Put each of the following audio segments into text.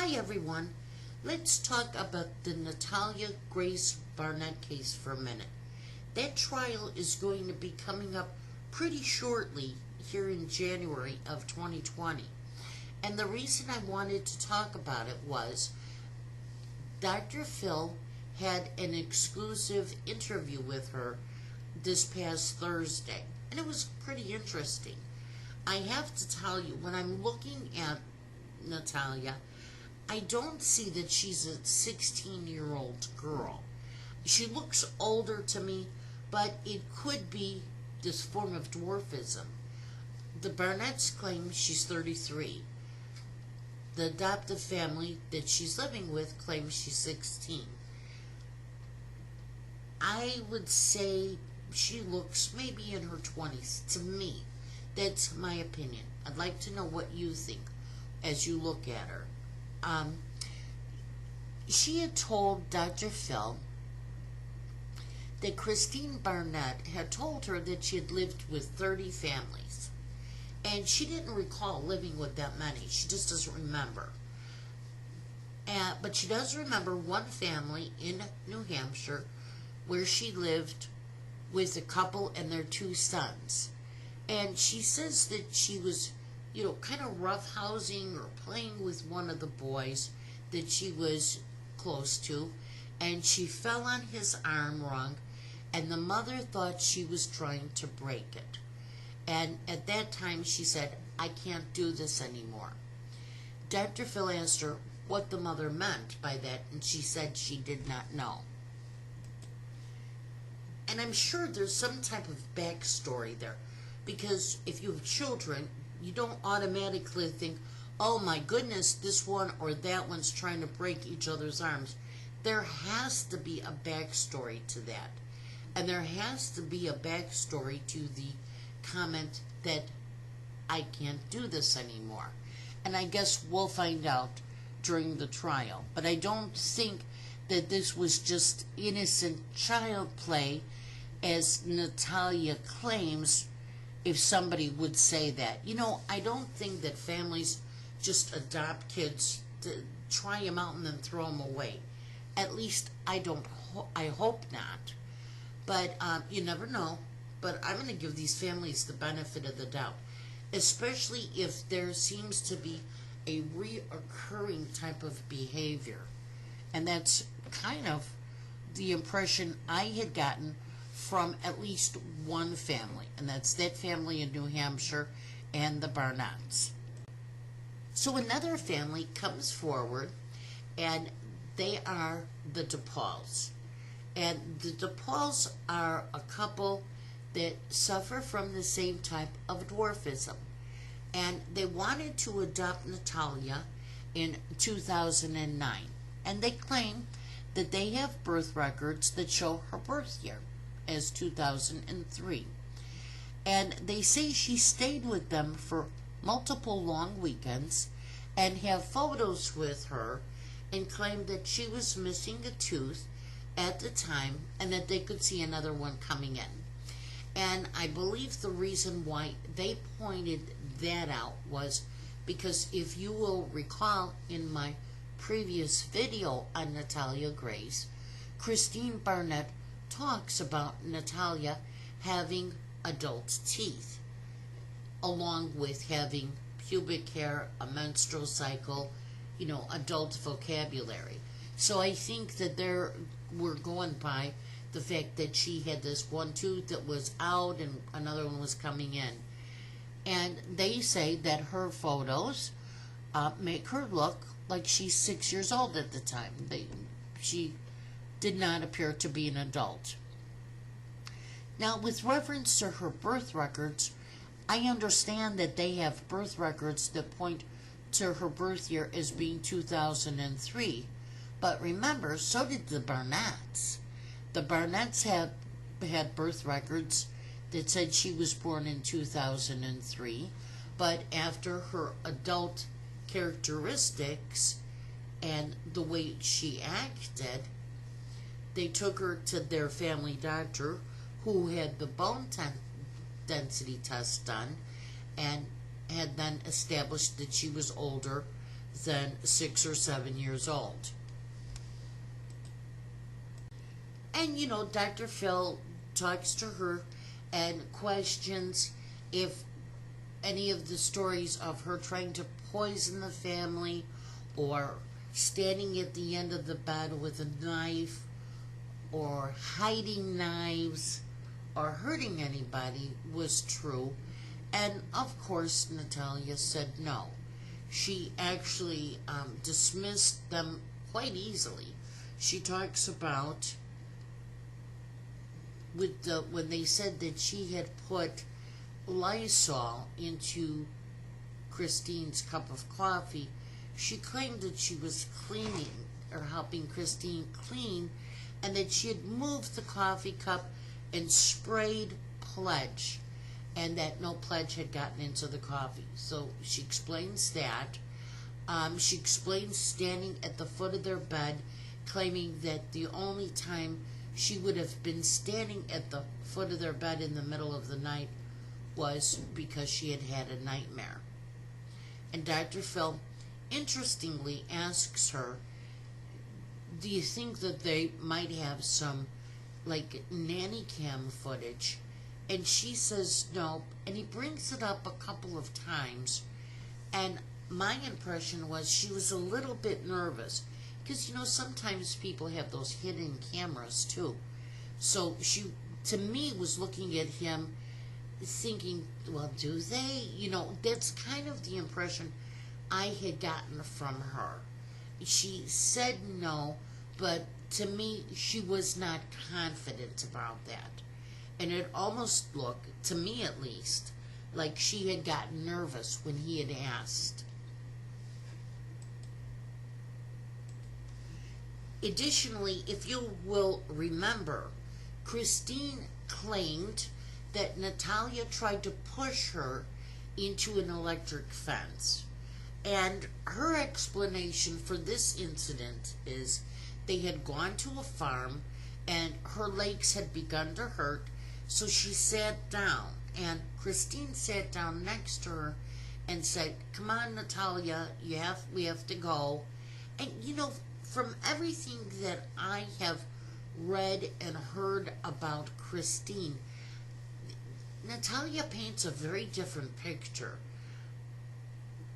Hi everyone. Let's talk about the Natalia Grace Barnett case for a minute. That trial is going to be coming up pretty shortly here in January of 2020. And the reason I wanted to talk about it was Dr. Phil had an exclusive interview with her this past Thursday. And it was pretty interesting. I have to tell you, when I'm looking at Natalia, I don't see that she's a 16-year-old girl. She looks older to me, but it could be this form of dwarfism. The Barnetts claim she's 33. The adoptive family that she's living with claims she's 16. I would say she looks maybe in her 20s to me. That's my opinion. I'd like to know what you think as you look at her. She had told Dr. Phil that Christine Barnett had told her that she had lived with 30 families. And she didn't recall living with that many. She just doesn't remember. But she does remember one family in New Hampshire where she lived with a couple and their 2 sons. And she says that she was, kind of roughhousing or playing with one of the boys that she was close to, and she fell on his arm wrong, and the mother thought she was trying to break it. And at that time she said, "I can't do this anymore." Dr. Phil asked her what the mother meant by that, and she said she did not know. And I'm sure there's some type of backstory there, because if you have children, you don't automatically think, oh my goodness, this one or that one's trying to break each other's arms. There has to be a backstory to that. And there has to be a backstory to the comment that I can't do this anymore. And I guess we'll find out during the trial. But I don't think that this was just innocent child play, as Natalia claims, if somebody would say that. I don't think that families just adopt kids to try them out and then throw them away. At least I hope not. But you never know. But I'm going to give these families the benefit of the doubt, especially if there seems to be a reoccurring type of behavior. And that's kind of the impression I had gotten from at least one family, and that's that family in New Hampshire and the Burnouts. So another family comes forward, and they are the DePauls. And the DePauls are a couple that suffer from the same type of dwarfism. And they wanted to adopt Natalia in 2009. And they claim that they have birth records that show her birth year as 2003. And they say she stayed with them for multiple long weekends and have photos with her, and claim that she was missing a tooth at the time and that they could see another one coming in. And I believe the reason why they pointed that out was because, if you will recall in my previous video on Natalia Grace, Christine Barnett talks about Natalia having adult teeth, along with having pubic hair, a menstrual cycle, adult vocabulary. So I think that we're going by the fact that she had this one tooth that was out and another one was coming in. And they say that her photos make her look like she's 6 years old at the time. She did not appear to be an adult. Now, with reference to her birth records, I understand that they have birth records that point to her birth year as being 2003. But remember, so did the Barnetts. The Barnetts had birth records that said she was born in 2003, but after her adult characteristics and the way she acted, they took her to their family doctor, who had the bone density test done and had then established that she was older than 6 or 7 years old. And Dr. Phil talks to her and questions if any of the stories of her trying to poison the family or standing at the end of the bed with a knife or hiding knives or hurting anybody was true. And of course, Natalia said no. She actually dismissed them quite easily. She talks about when they said that she had put Lysol into Christine's cup of coffee, she claimed that she was cleaning or helping Christine clean, and that she had moved the coffee cup and sprayed Pledge, and that no Pledge had gotten into the coffee. So she explains that. She explains standing at the foot of their bed, claiming that the only time she would have been standing at the foot of their bed in the middle of the night was because she had had a nightmare. And Dr. Phil, interestingly, asks her, do you think that they might have some, like, nanny cam footage? And she says no, and he brings it up a couple of times, and my impression was she was a little bit nervous, because, sometimes people have those hidden cameras, too. So she, to me, was looking at him thinking, well, do they? That's kind of the impression I had gotten from her. She said no, but to me, she was not confident about that. And it almost looked, to me at least, like she had gotten nervous when he had asked. Additionally, if you will remember, Christine claimed that Natalia tried to push her into an electric fence. And her explanation for this incident is they had gone to a farm and her legs had begun to hurt, so she sat down. And Christine sat down next to her and said, "Come on, Natalia, we have to go." And from everything that I have read and heard about Christine, Natalia paints a very different picture.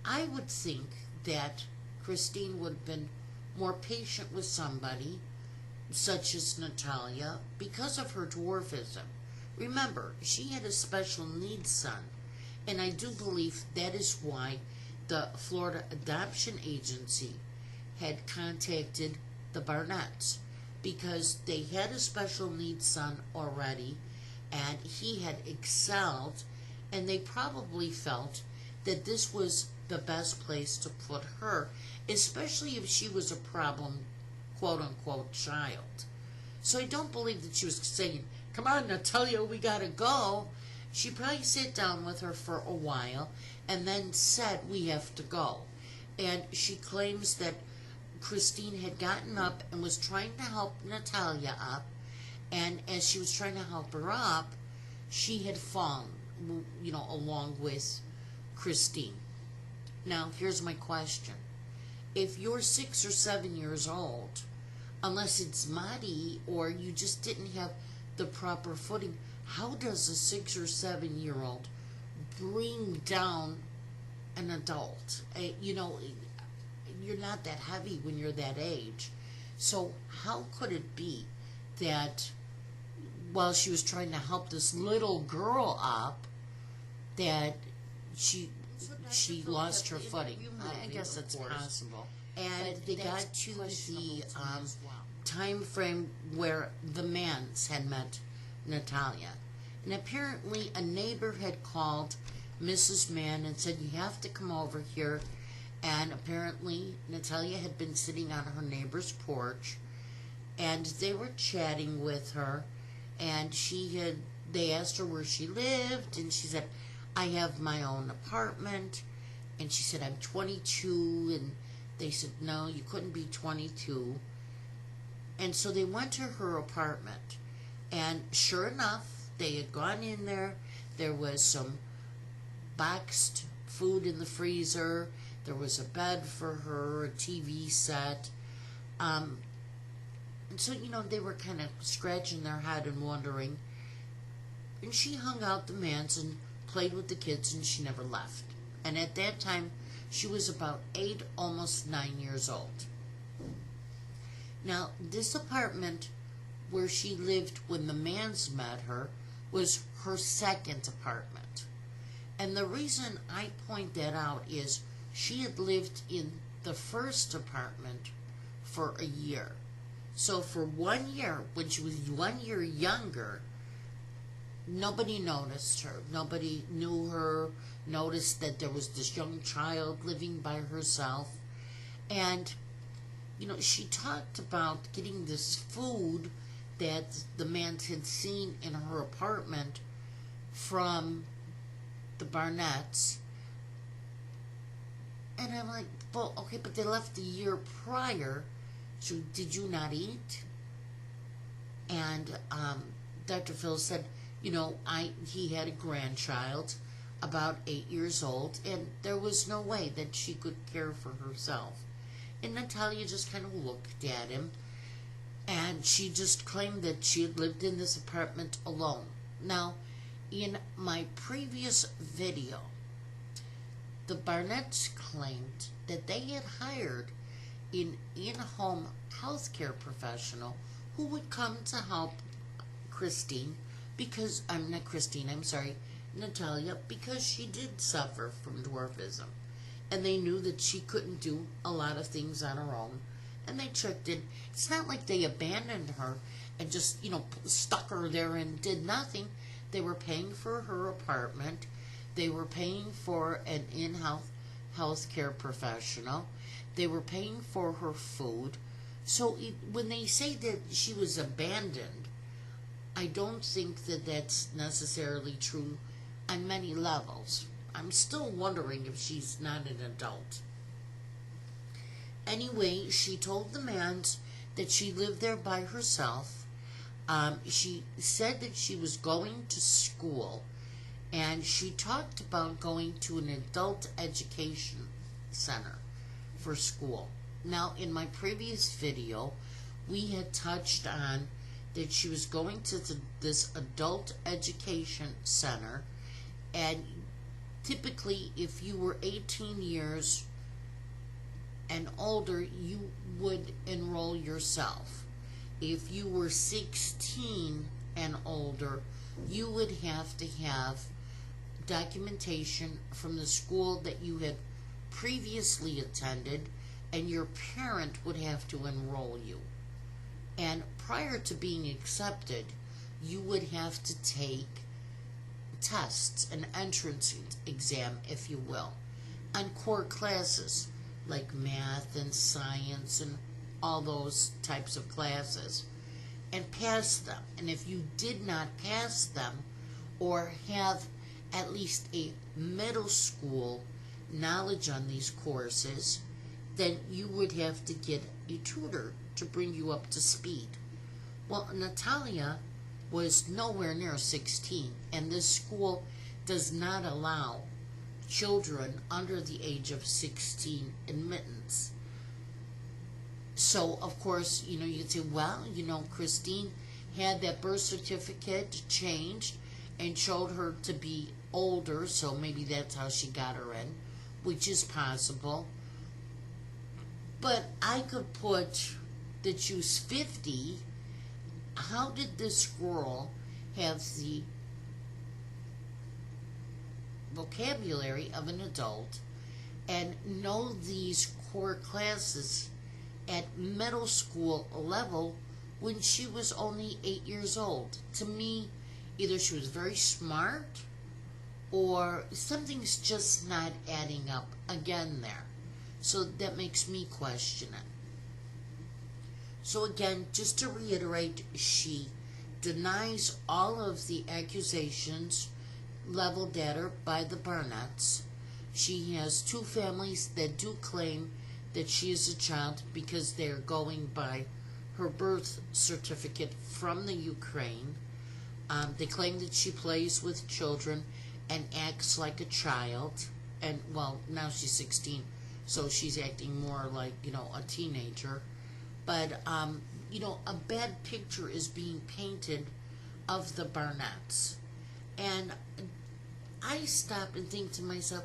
I would think that Christine would have been more patient with somebody such as Natalia because of her dwarfism. Remember, she had a special needs son, and I do believe that is why the Florida Adoption Agency had contacted the Barnetts, because they had a special needs son already, and he had excelled, and they probably felt that this was the best place to put her, especially if she was a problem, quote-unquote, child. So I don't believe that she was saying, "Come on, Natalia, we gotta go." She probably sat down with her for a while and then said, "We have to go." And she claims that Christine had gotten up and was trying to help Natalia up, and as she was trying to help her up, she had fallen, along with Christine. Now, here's my question. If you're 6 or 7 years old, unless it's muddy or you just didn't have the proper footing, how does a 6 or 7-year-old bring down an adult? You're not that heavy when you're that age. So how could it be that while she was trying to help this little girl up, that she lost her footing? I guess that's possible. And they got to the time frame where the Mans had met Natalia. And apparently a neighbor had called Mrs. Mann and said, "You have to come over here." And apparently Natalia had been sitting on her neighbor's porch, and they were chatting with her, and they asked her where she lived, and she said, "I have my own apartment." And she said, "I'm 22, and they said, "No, you couldn't be 22. And so they went to her apartment, and sure enough, they had gone in there. There was some boxed food in the freezer. There was a bed for her, a TV set. And so, they were kind of scratching their head and wondering. And she hung out the manse and played with the kids, and she never left. And at that time, she was about 8, almost 9 years old. Now, this apartment where she lived when the mans met her was her second apartment. And the reason I point that out is she had lived in the first apartment for a year. So for 1 year, when she was 1 year younger, nobody noticed her. Nobody knew her, noticed that there was this young child living by herself. And, she talked about getting this food that the man had seen in her apartment from the Barnetts. And I'm like, well, okay, but they left the year prior, so did you not eat? And Dr. Phil said, he had a grandchild about 8 years old, and there was no way that she could care for herself. And Natalia just kind of looked at him, and she just claimed that she had lived in this apartment alone. Now, in my previous video, the Barnetts claimed that they had hired an in-home healthcare professional who would come to help Natalia, because she did suffer from dwarfism. And they knew that she couldn't do a lot of things on her own. And they tricked it. It's not like they abandoned her and just, stuck her there and did nothing. They were paying for her apartment. They were paying for an in-house healthcare professional. They were paying for her food. So when they say that she was abandoned, I don't think that that's necessarily true on many levels. I'm still wondering if she's not an adult. Anyway, she told the man that she lived there by herself. She said that she was going to school, and she talked about going to an adult education center for school. Now, in my previous video, we had touched on that she was going to this adult education center, and typically, if you were 18 years and older, you would enroll yourself. If you were 16 and older, you would have to have documentation from the school that you had previously attended, and your parent would have to enroll you. And prior to being accepted, you would have to take tests, an entrance exam, if you will, on core classes like math and science and all those types of classes, and pass them. And if you did not pass them or have at least a middle school knowledge on these courses, then you would have to get a tutor to bring you up to speed. Well, Natalia was nowhere near 16, and this school does not allow children under the age of 16 admittance. So, of course, you could say, well, Christine had that birth certificate changed and showed her to be older, so maybe that's how she got her in, which is possible. But I could put that she was 50. How did this girl have the vocabulary of an adult and know these core classes at middle school level when she was only 8 years old? To me, either she was very smart or something's just not adding up again there. So that makes me question it. So again, just to reiterate, she denies all of the accusations leveled at her by the Burnouts. She has 2 families that do claim that she is a child because they're going by her birth certificate from the Ukraine. They claim that she plays with children and acts like a child. And, well, now she's 16, so she's acting more like, a teenager. But, a bad picture is being painted of the Barnetts. And I stop and think to myself,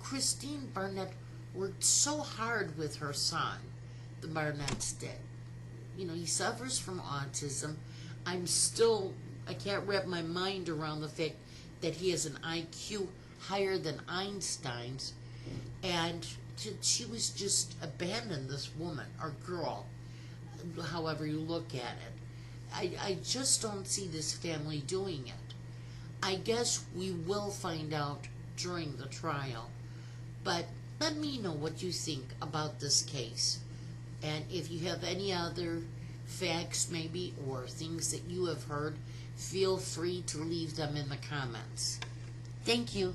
Christine Barnett worked so hard with her son, the Barnetts did. He suffers from autism. I can't wrap my mind around the fact that he has an IQ higher than Einstein's, and she was just abandoned, this woman, or girl, however you look at it. I just don't see this family doing it. I guess we will find out during the trial, but let me know what you think about this case. And if you have any other facts maybe, or things that you have heard, feel free to leave them in the comments. Thank you.